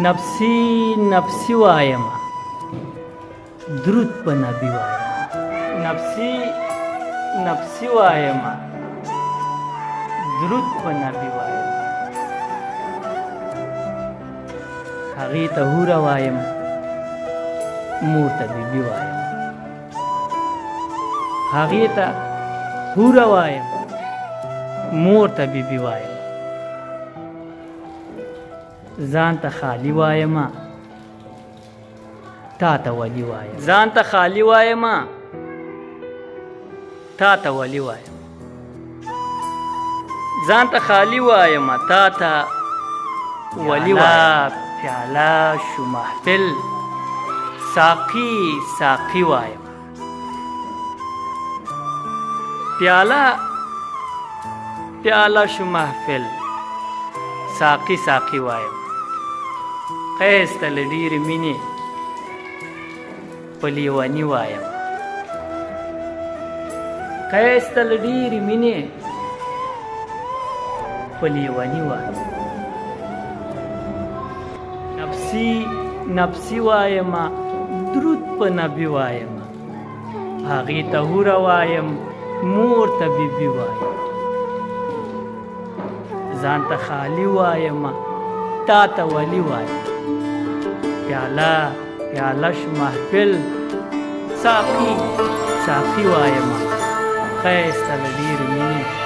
نفسی نفسی وایم درود په نبی وایم نفسی نفسی وایم درود په نبی وایم هغې ته هوره وایم مور ته بیبي وایم هغې ته هوره وایم مور ته بیبي وایم ځان ته خالی وایم تا ته ولی وایم ځان ته خالی وایم تا ته ولی وایم ځان ته خالی وایم تا ته ولی وایم پیاله شو محفل ساقی ساقی وایم پیاله پیاله شو محفل ساقی ساقی وایم قیس ته له ډېرې مینې په لیوني وایم قیس ته له ډېرې مینې په لیوني وایم نفسی نفسی وایم درود په نبي وایم هغې ته هوره وایم مور ته بیبي وایم ځان ته خالی وایم تا ته ولی وایم پیاله پیاله شو محفل ساقي ساقي وایم قیس ته له ډېرې مینې